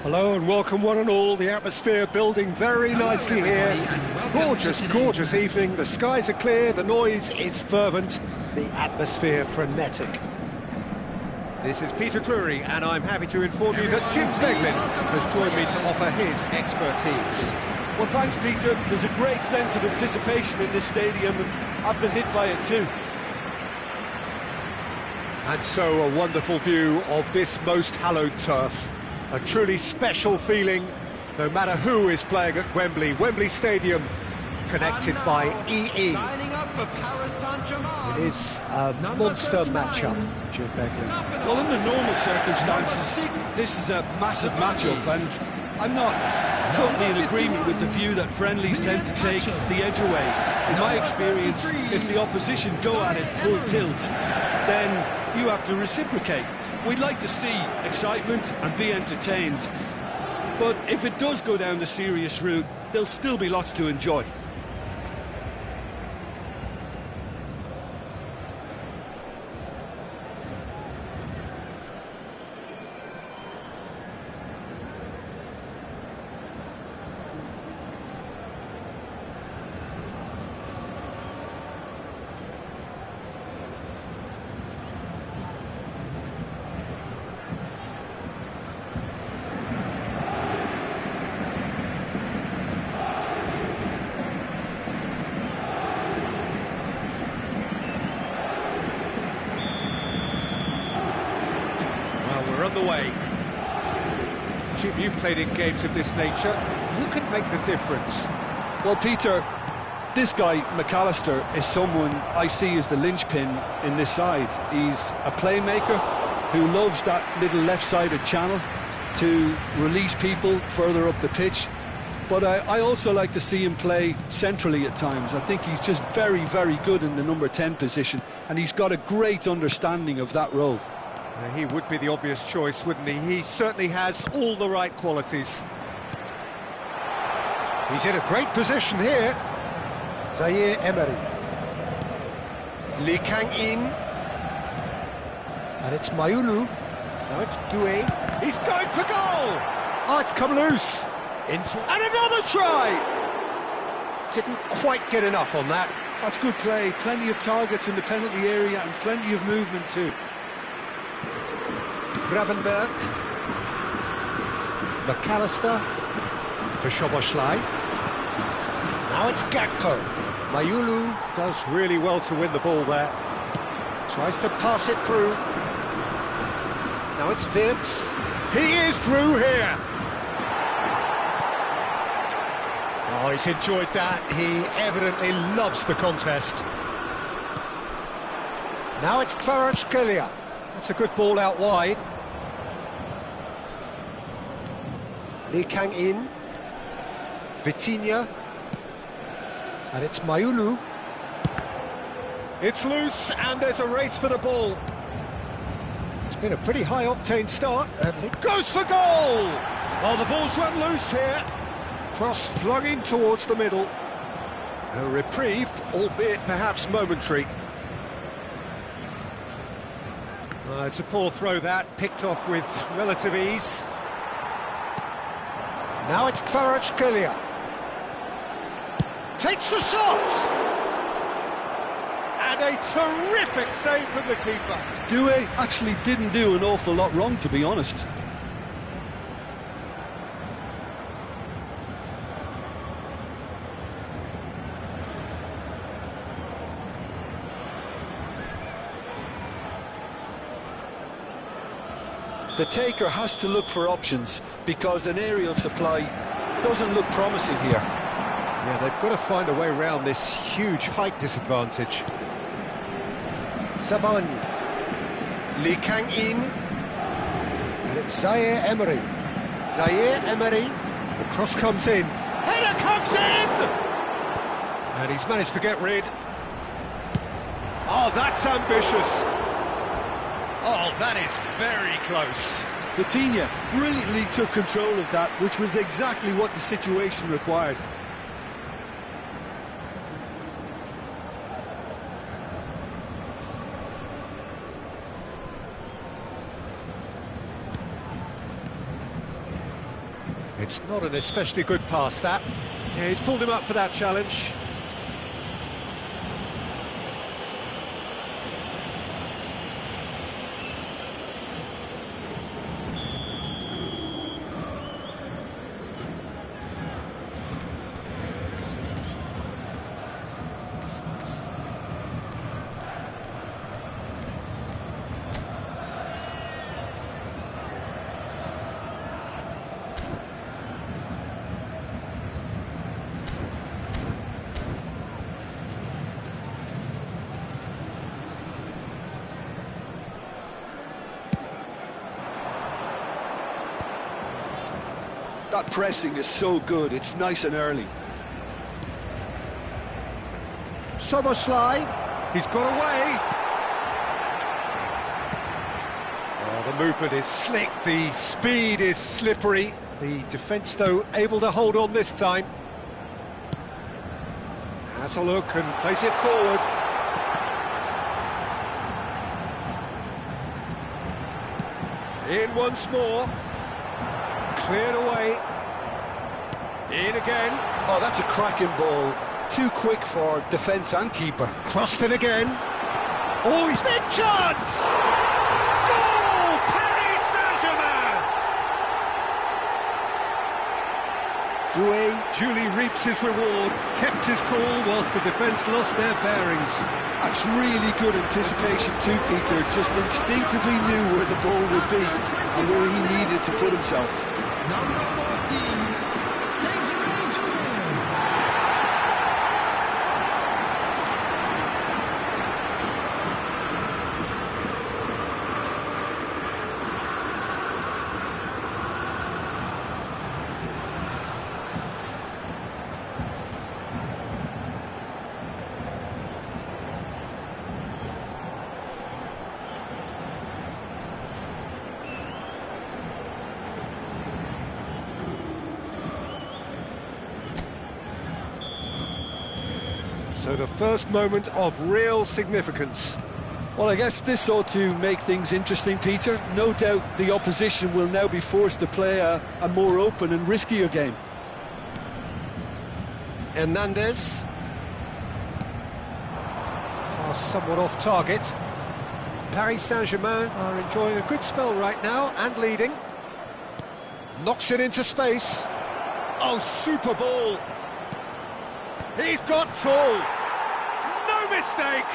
Hello and welcome one and all. The atmosphere building very nicely here. Gorgeous, gorgeous evening. The skies are clear, the noise is fervent, the atmosphere frenetic. This is Peter Drury and I'm happy to inform you that Jim Beglin has joined me to offer his expertise. Well, thanks, Peter. There's a great sense of anticipation in this stadium, and I've been hit by it too. And so a wonderful view of this most hallowed turf. A truly special feeling, no matter who is playing at Wembley. Wembley Stadium, connected by EE. It is a monster matchup, Jim Beglin. Well, under normal circumstances, this is a massive matchup, and I'm not totally in agreement with the view that friendlies tend to take the edge away. In my experience, if the opposition go at it full tilt, then you have to reciprocate. We'd like to see excitement and be entertained, but if it does go down the serious route, there'll still be lots to enjoy. We're on the way. Jim, you've played in games of this nature. Who can make the difference? Well, Peter, this guy, McAllister, is someone I see as the linchpin in this side. He's a playmaker who loves that little left-sided channel to release people further up the pitch. But I also like to see him play centrally at times. I think he's just very, very good in the number 10 position, and he's got a great understanding of that role. He would be the obvious choice, wouldn't he? He certainly has all the right qualities. He's in a great position here. Zaire Emery. Lee Kang-in. And it's Mayulu. Now it's Doué. He's going for goal! Oh, it's come loose. And another try! Didn't quite get enough on that. That's good play. Plenty of targets in the penalty area and plenty of movement too. Gravenberg, McAllister for Szoboszlai. Now it's Gakpo. Mayulu does really well to win the ball there. Tries to pass it through. Now it's Wirtz. He is through here. Oh, he's enjoyed that. He evidently loves the contest. Now it's Kvaratskhelia. That's a good ball out wide. Lee Kang-in, Vitinha, and it's Mayulu. It's loose, and there's a race for the ball. It's been a pretty high-octane start, and it goes for goal! Oh, the ball's run loose here. Cross flung in towards the middle. A reprieve, albeit perhaps momentary. It's a poor throw that, picked off with relative ease. Now it's Kvaratskhelia. Takes the shot! And a terrific save from the keeper. Doué actually didn't do an awful lot wrong, to be honest. The taker has to look for options because an aerial supply doesn't look promising here. Yeah, they've got to find a way around this huge height disadvantage. Zabani. Lee Kang-in. And it's Zaire Emery. Zaire Emery. The cross comes in. Header comes in! And he's managed to get rid. Oh, that's ambitious. Oh, that is very close. Vitinha brilliantly took control of that, which was exactly what the situation required. It's not an especially good pass, that. Yeah, he's pulled him up for that challenge. That pressing is so good, it's nice and early. Soboslai, he's got away. Oh, the movement is slick, the speed is slippery. The defence, though, able to hold on this time. Has a look and plays it forward. In once more. Cleared away. In again. Oh, that's a cracking ball. Too quick for defence and keeper. Crossed in again. Oh, he's big chance! Goal! Paris Saint-Germain! Doué duly reaps his reward. Kept his cool whilst the defence lost their bearings. That's really good anticipation too, Peter. Just instinctively knew where the ball would be and where he needed to put himself. Number 14, So the first moment of real significance. Well, I guess this ought to make things interesting, Peter. No doubt the opposition will now be forced to play a more open and riskier game. Hernandez. Pass somewhat off target. Paris Saint-Germain are enjoying a good spell right now and leading. Knocks it into space. Oh, super ball. He's got full. No mistake.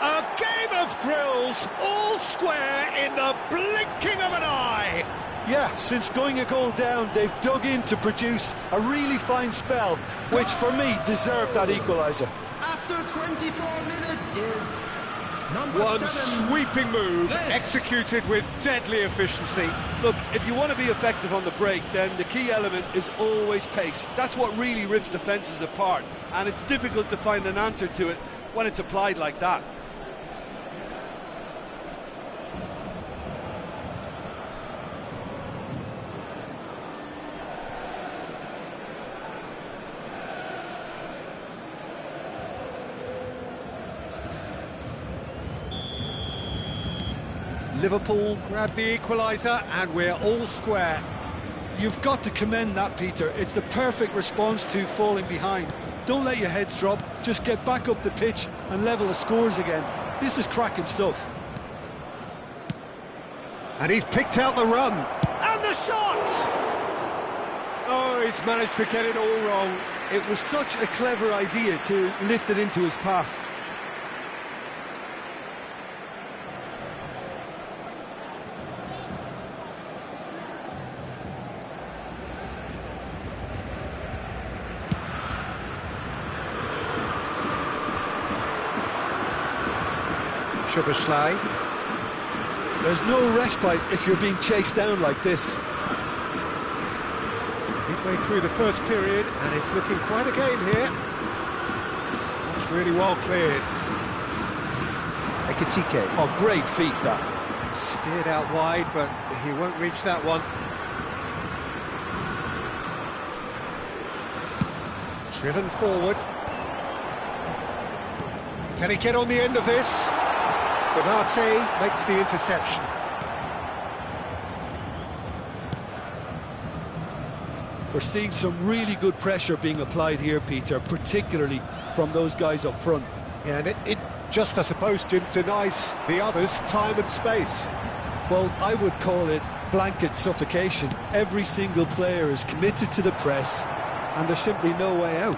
A game of thrills, all square in the blinking of an eye. Yeah, since going a goal down, they've dug in to produce a really fine spell, which for me deserved that equaliser. after 24 minutes is number One 7. sweeping move, This. executed with deadly efficiency. Look, if you want to be effective on the break, then the key element is always pace. That's what really rips defences apart, and it's difficult to find an answer to it when it's applied like that. Liverpool grab the equaliser and we're all square. You've got to commend that, Peter. It's the perfect response to falling behind. Don't let your heads drop, just get back up the pitch and level the scores again. This is cracking stuff. And he's picked out the run. And the shot! Oh, he's managed to get it all wrong. It was such a clever idea to lift it into his path. Soboslai. There's no respite if you're being chased down like this. Midway through the first period, and it's looking quite a game here. That's really well cleared. Ekitike. Oh, great feat, that. Steered out wide, but he won't reach that one. Driven forward. Can he get on the end of this? Konate makes the interception. We're seeing some really good pressure being applied here, Peter, particularly from those guys up front. Yeah, and it just, I suppose, denies the others time and space. Well, I would call it blanket suffocation. Every single player is committed to the press, and there's simply no way out.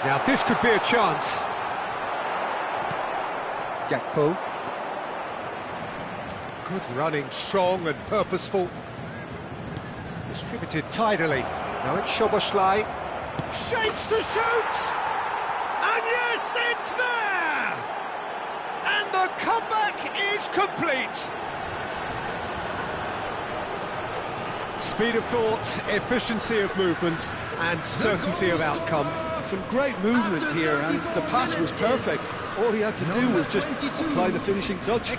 Now, this could be a chance. Gakpo. Good running, strong and purposeful. Distributed tidily. Now it's Szoboszlai. Shapes to shoot! And yes, it's there! And the comeback is complete! Speed of thought, efficiency of movement, and certainty of outcome. Some great movement here, and the pass was perfect. All he had to do was just apply the finishing touch.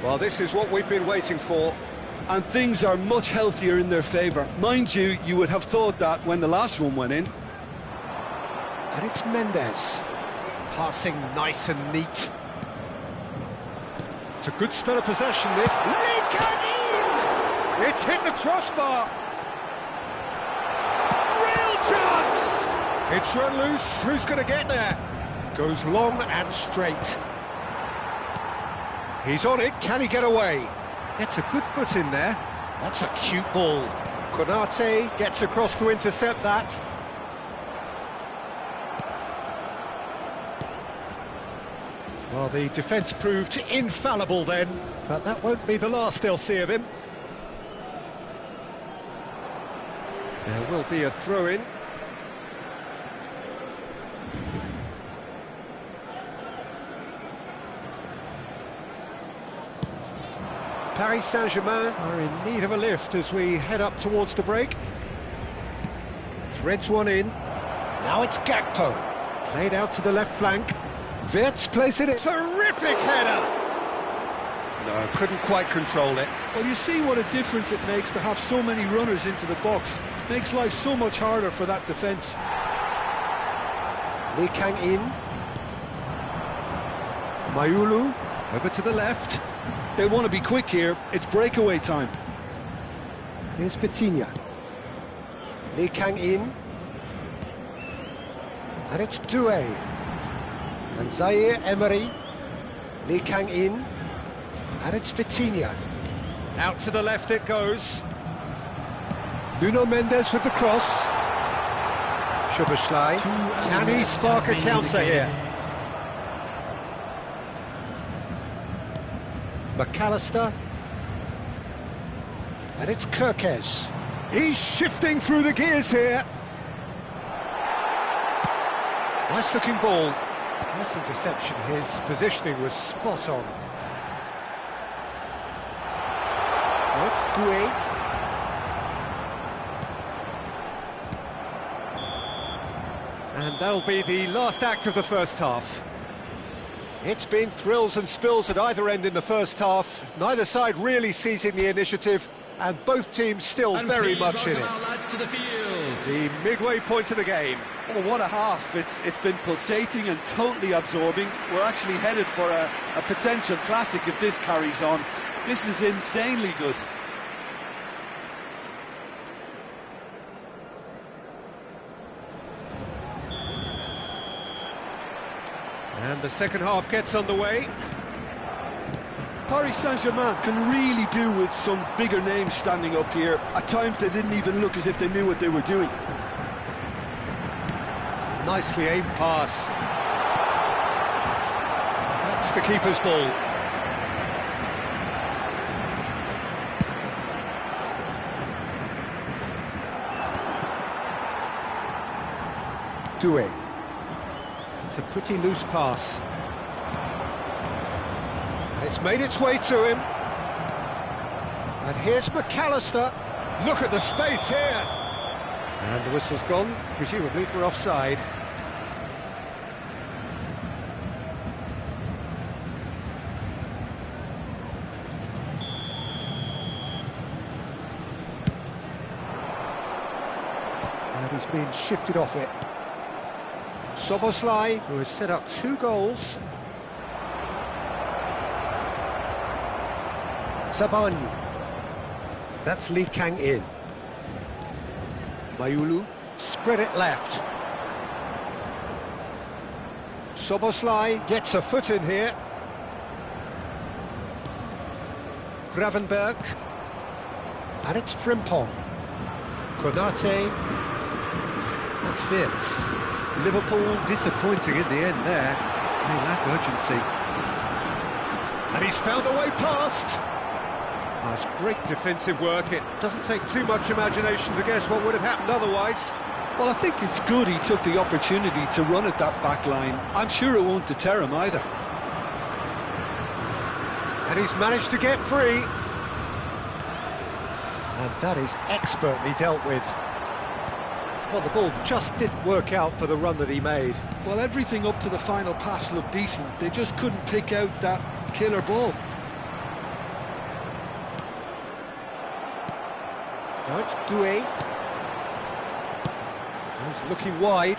Well, this is what we've been waiting for. And things are much healthier in their favour. Mind you, you would have thought that when the last one went in. And it's Mendes. Passing nice and neat. It's a good spell of possession, this. Lee Kang in! It's hit the crossbar. Real chance! It's run loose. Who's going to get there? Goes long and straight. He's on it. Can he get away? Gets a good foot in there. That's a cute ball. Konate gets across to intercept that. Well, the defence proved infallible then, but that won't be the last they'll see of him. There will be a throw-in. Paris Saint-Germain are in need of a lift as we head up towards the break. Threads one in. Now it's Gakpo. Played out to the left flank. Wirtz plays it in. Terrific header! No, couldn't quite control it. Well, you see what a difference it makes to have so many runners into the box. Makes life so much harder for that defence. Lee Kang in. Mayulu over to the left. They want to be quick here. It's breakaway time. Here's Vitinha. Lee Kang in. And it's Doué. And Zaire-Emery. Lee Kang in. And it's Vitinha. Out to the left it goes. Nuno Mendes with the cross. Szoboszlai. Can he spark a counter here? McAllister. And it's Kirkes. He's shifting through the gears here. Nice looking ball. Nice interception. His positioning was spot on. Now it's Doué. And that'll be the last act of the first half. It's been thrills and spills at either end in the first half. Neither side really seizing the initiative, and both teams still very much in it. The midway point of the game. Oh, what a half. It's been pulsating and totally absorbing. We're actually headed for a potential classic if this carries on. This is insanely good. And the second half gets underway. Paris Saint-Germain can really do with some bigger names standing up here. At times they didn't even look as if they knew what they were doing. Nicely aimed pass. That's the keeper's ball. Doué. It's a pretty loose pass. It's made its way to him. And here's McAllister. Look at the space here. And the whistle's gone, presumably for offside. And he's been shifted off it. Szoboszlai, who has set up 2 goals. Sabani. That's Lee Kang-in. Mayulu, spread it left. Szoboszlai gets a foot in here. Gravenberg. And it's Frimpong. Konate. That's Wirtz. Liverpool disappointing in the end there. They lack urgency. And he's found a way past. That's great defensive work. It doesn't take too much imagination to guess what would have happened otherwise. Well, I think it's good he took the opportunity to run at that back line. I'm sure it won't deter him either. And he's managed to get free. And that is expertly dealt with. Well, the ball just didn't work out for the run that he made. Well, everything up to the final pass looked decent. They just couldn't pick out that killer ball. Now it's Doué. He's looking wide.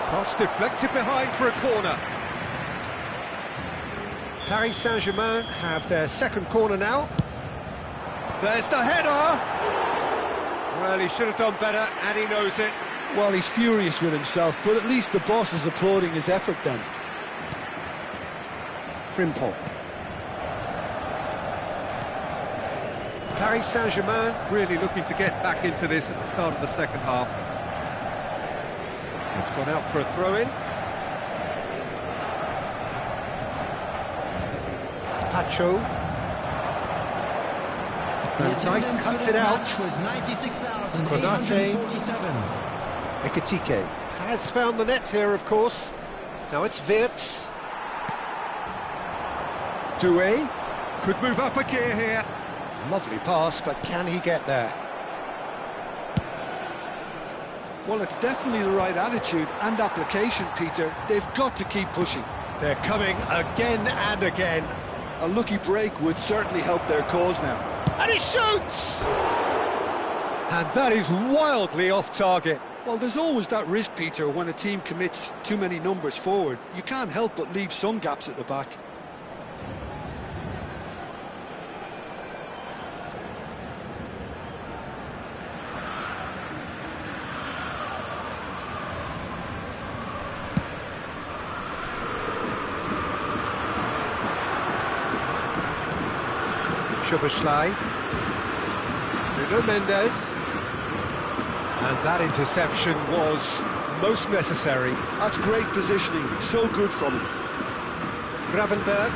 Cross deflected behind for a corner. Paris Saint-Germain have their second corner now. There's the header! Well, he should have done better, and he knows it. Well, he's furious with himself, but at least the boss is applauding his effort then. Frimpong. Paris Saint-Germain really looking to get back into this at the start of the second half. It's gone out for a throw-in. Pacho. Van Dijk cuts it out. Konate. Ekitike has found the net here, of course. Now it's Wirtz. Doué could move up a gear here. Lovely pass, but can he get there? Well, it's definitely the right attitude and application, Peter. They've got to keep pushing. They're coming again and again. A lucky break would certainly help their cause now. And he shoots! And that is wildly off target. Well, there's always that risk, Peter, when a team commits too many numbers forward. You can't help but leave some gaps at the back. Szoboszlai. Nuno Mendes. And that interception was most necessary. That's great positioning, so good from him. Gravenberg.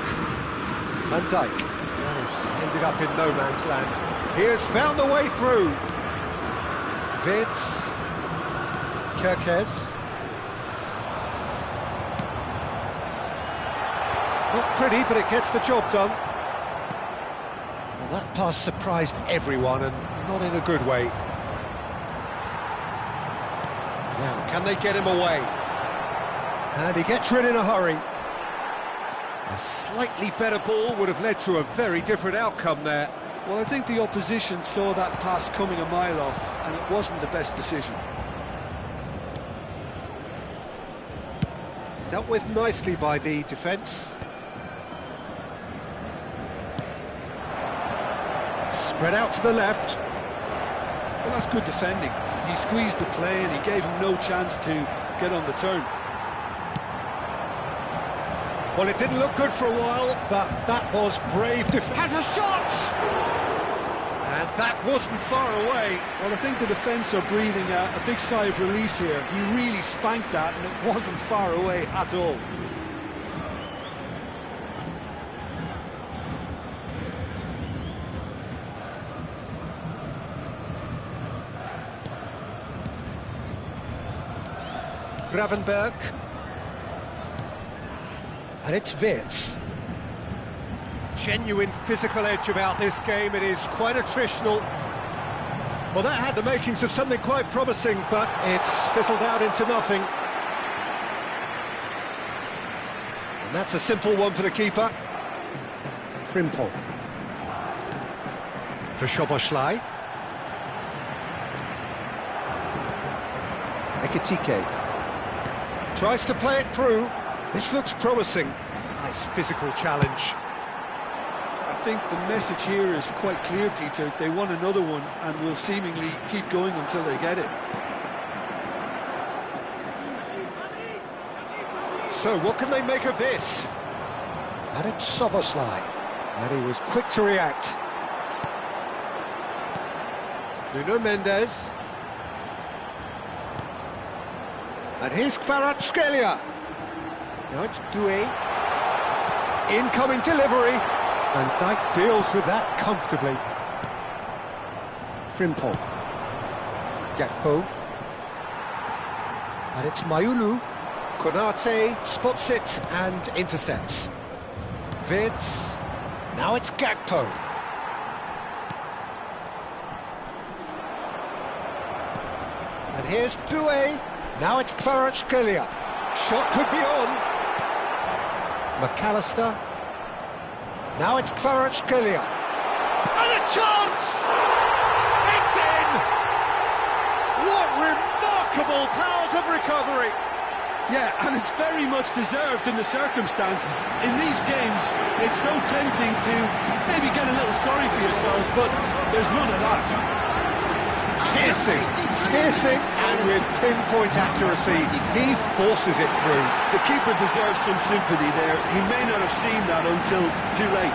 Van Dijk. Yes, ended up in no man's land. He has found the way through. Wirtz. Kerkez. Not pretty, but it gets the job done. Well, that pass surprised everyone, and not in a good way. Now, can they get him away? And he gets rid in a hurry. A slightly better ball would have led to a very different outcome there. Well, I think the opposition saw that pass coming a mile off, and it wasn't the best decision. Dealt with nicely by the defence. Spread out to the left. Well, that's good defending. He squeezed the play and he gave him no chance to get on the turn. Well, it didn't look good for a while, but that was brave defence. Has a shot! And that wasn't far away. Well, I think the defence are breathing a big sigh of relief here. He really spanked that and it wasn't far away at all. Gravenberg. And it's Wirtz. Genuine physical edge about this game. It is quite attritional. Well, that had the makings of something quite promising, but it's fizzled out into nothing. And that's a simple one for the keeper. Frimpong. For Szoboszlai. Ekitike. Tries to play it through. This looks promising. Nice physical challenge. I think the message here is quite clear, Peter. They want another one and will seemingly keep going until they get it. So what can they make of this? And it's Szoboszlai. And he was quick to react. Nuno Mendes. And here's Kvaratskhelia. Now it's Doué. Incoming delivery. And Dijk deals with that comfortably. Frimpong. Gakpo. And it's Mayulu. Konate spots it and intercepts. Wirtz. Now it's Gakpo. And here's Doué. Now it's Kvaratskhelia. Shot could be on. McAllister. Now it's Kvaratskhelia. And a chance! It's in! What remarkable powers of recovery! Yeah, and it's very much deserved in the circumstances. In these games, it's so tempting to maybe get a little sorry for yourselves, but there's none of that. Piercing, and with pinpoint accuracy, he forces it through. The keeper deserves some sympathy there. He may not have seen that until too late.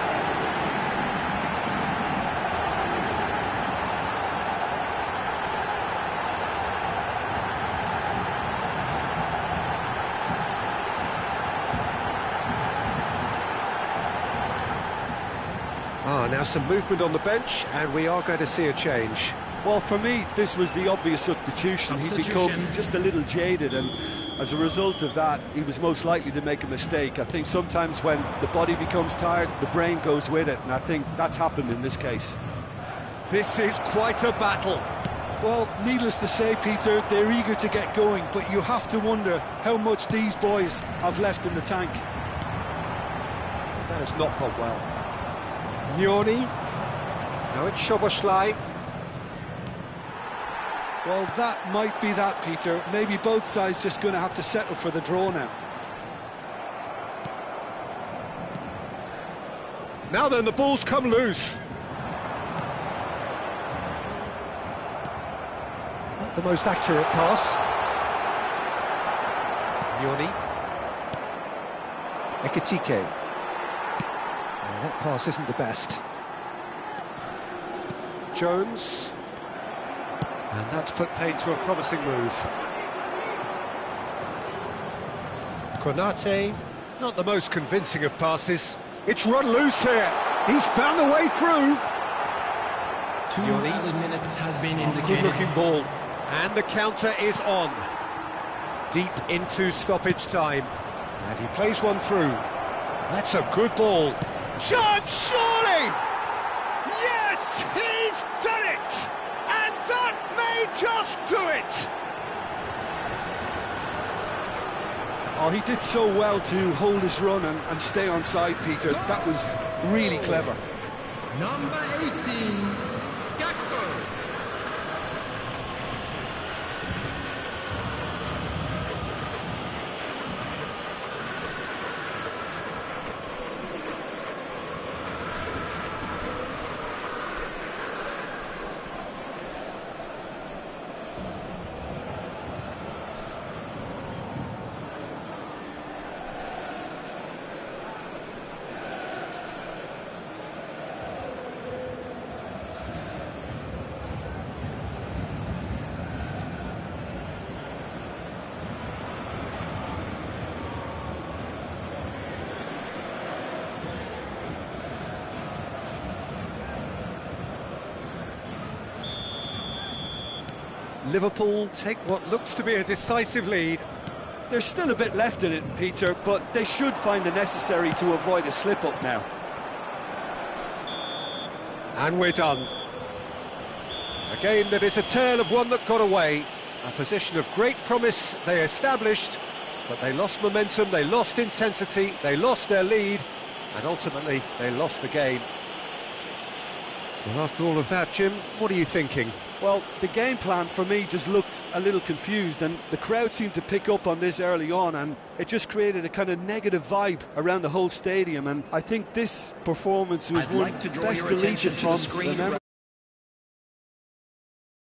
Now some movement on the bench, and we are going to see a change. Well, for me, this was the obvious substitution. He'd become just a little jaded, and as a result of that, he was most likely to make a mistake. I think sometimes when the body becomes tired, the brain goes with it, and I think that's happened in this case. This is quite a battle. Well, needless to say, Peter, they're eager to get going, but you have to wonder how much these boys have left in the tank. That has not gone well. Nyoni. Now it's Szoboszlai. Well, that might be that, Peter. Maybe both sides just going to have to settle for the draw now. Now then, the ball's come loose. Not the most accurate pass. Nyoni. Ekitike. That pass isn't the best. Jones. And that's put paid to a promising move. Konate, not the most convincing of passes. It's run loose here. He's found a way through. 2 added minutes has been indicated. Good-looking ball. And the counter is on. Deep into stoppage time. And he plays one through. That's a good ball. Chance, surely! Yes, he's done it! And that may just do it! Oh, he did so well to hold his run and stay on side, Peter. That was really clever. Number 18, Gakpo. Liverpool take what looks to be a decisive lead. there's still a bit left in it, Peter, but they should find the necessary to avoid a slip-up now. And we're done. A game that is a tale of one that got away. A position of great promise they established, but they lost momentum, they lost intensity, they lost their lead, and ultimately they lost the game. Well, after all of that, Jim, what are you thinking? Well, the game plan for me just looked a little confused, and the crowd seemed to pick up on this early on, and it just created a kind of negative vibe around the whole stadium, and I think this performance was one best deleted from the memory.